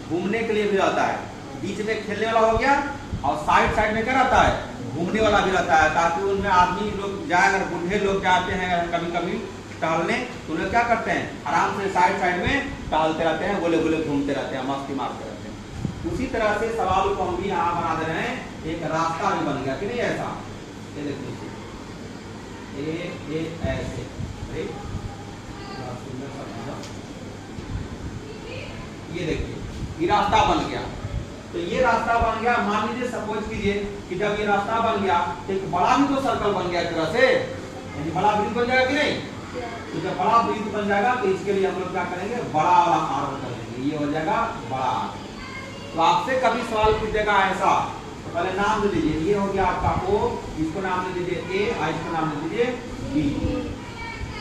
घूमने के लिए भी रहता है, बीच में खेलने वाला हो गया, और साइड साइड में क्या रहता है, घूमने वाला भी रहता है, ताकि उनमें आदमी लोग जाए, अगर बूढ़े लोग जाते हैं कभी कभी टहलने, तो उन्हें क्या करते हैं, आराम से साइड साइड में टहलते रहते हैं, गोले गोले घूमते रहते हैं, मस्ती मारते रहते हैं। उसी तरह से सवाल को हम भी यहाँ बना दे रहे हैं, एक रास्ता भी बन गया कि नहीं ऐसा, ये देखिए ऐसे, ये देखिए ये रास्ता बन गया। तो ये रास्ता बन गया, मान लीजिए सपोज कीजिए कि जब ये रास्ता बन गया तो एक बड़ा भी तो सर्कल बन गया एक तरह से, यानी बड़ा वृत्त बन जाएगा कि नहीं। तो जब बड़ा वृत्त बन जाएगा तो इसके लिए हम लोग क्या करेंगे, बड़ा वाला आर कर लेंगे, ये हो जाएगा बड़ा आर। तो आपसे कभी सवाल पूछेगा ऐसा, तो पहले नाम दे दीजिए, ये हो गया आपका O, इसको नाम दे दीजिए A, और इसको नाम दे दीजिए B।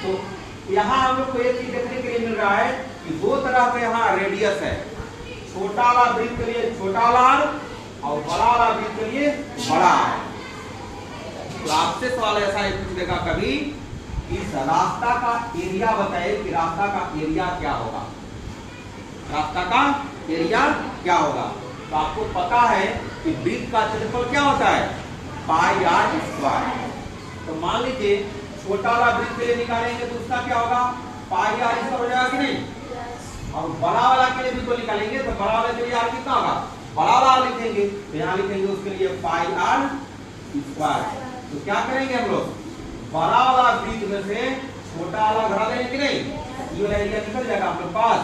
तो यहाँ हम लोग को एक चीज देखने के लिए मिल रहा है कि दो तरह का यहाँ रेडियस है, छोटा वाला वृत्त के लिए छोटा वाला आर, और बड़ा वाला वृत्त के लिए बड़ा आर। तो आपसे सवाल ऐसा पूछ देगा कभी, इस रास्ता का एरिया बताइए कि रास्ता का एरिया क्या होगा, रास्ता का एरिया क्या होगा। तो आपको पता है कि वृत्त का क्षेत्रफल क्या होता है, पाई आर स्क्वायर। तो मान लीजिए छोटा वाला वृत्त के लिए निकालेंगे तो उसका क्या होगा, पाई आर स्क्वायर हो जाएगा कि नहीं, और बड़ा वाला के लिए भी तो निकालेंगे तो बड़ा वाले के लिए आर कितना होगा, बड़ा वाला लिखेंगे, तो यहाँ लिखेंगे उसके लिए पाई आर स्क्वायर। तो क्या करेंगे हम लोग, बड़ा वाला वृत्त में से छोटा वाला घटा देंगे कि नहीं, ये वाला एरिया निकल जाएगा आपके पास,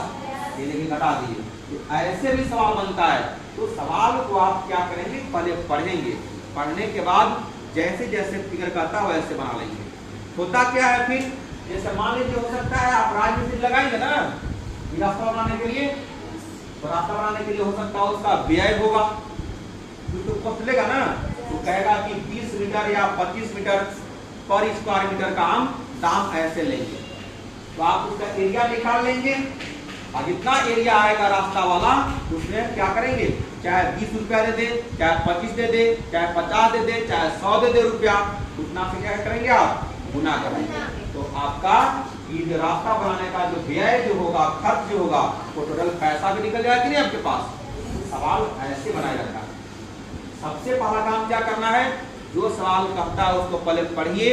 ये लेके घटा दिए। तो ऐसे भी सवाल बनता है। तो सवाल को आप क्या करेंगे, पहले पढ़ेंगे, पढ़ने के बाद जैसे जैसे फिगर करता है वैसे बना लेंगे। होता क्या है फिर, जैसे मान लीजिए हो सकता है आप राजमिस्त्री लगाएंगे ना रास्ता बनाने के लिए, तो रास्ता बनाने के लिए हो सकता है उसका व्यय होगा, तो कॉस्ट लेगा ना, तो कहेगा कि 20 मीटर या 25 मीटर पर स्क्वायर मीटर का हम दाम ऐसे लेंगे। तो आप उसका एरिया निकाल लेंगे, और जितना एरिया आएगा रास्ता वाला उसमें क्या करेंगे, चाहे 20 रुपया दे दे, चाहे 25 दे दे, चाहे 50 दे दे, चाहे 100 दे दे रुपया, उतना से क्या करेंगे आप गुना करेंगे। तो आपका ये जो रास्ता बनाने का जो व्यय जो होगा, खर्च जो होगा, वो टोटल पैसा भी निकल जाएगा कि नहीं आपके पास। सवाल ऐसे बनाया जाता है। सबसे पहला काम क्या करना है, जो सवाल कहता है उसको पहले पढ़िए,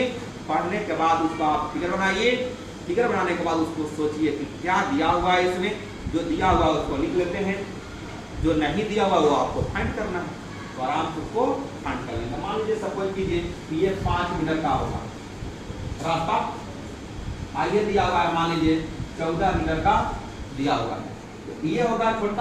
पढ़ने के बाद उसको आप फिगर बनाइए, फिगर बनाने के बाद उसको सोचिए कि क्या दिया हुआ है इसमें, जो दिया हुआ है उसको लिख लेते हैं, जो नहीं दिया हुआ वो आपको फाइंड करना है। तो आराम से उसको फाइंड कर लेंगे। मान लीजिए सपोज कीजिए कि ये 5 मीटर का होगा रास्ता, आइए दिया हुआ है मान लीजिए 14 मीटर का दिया हुआ है, तो ये होगा छोटा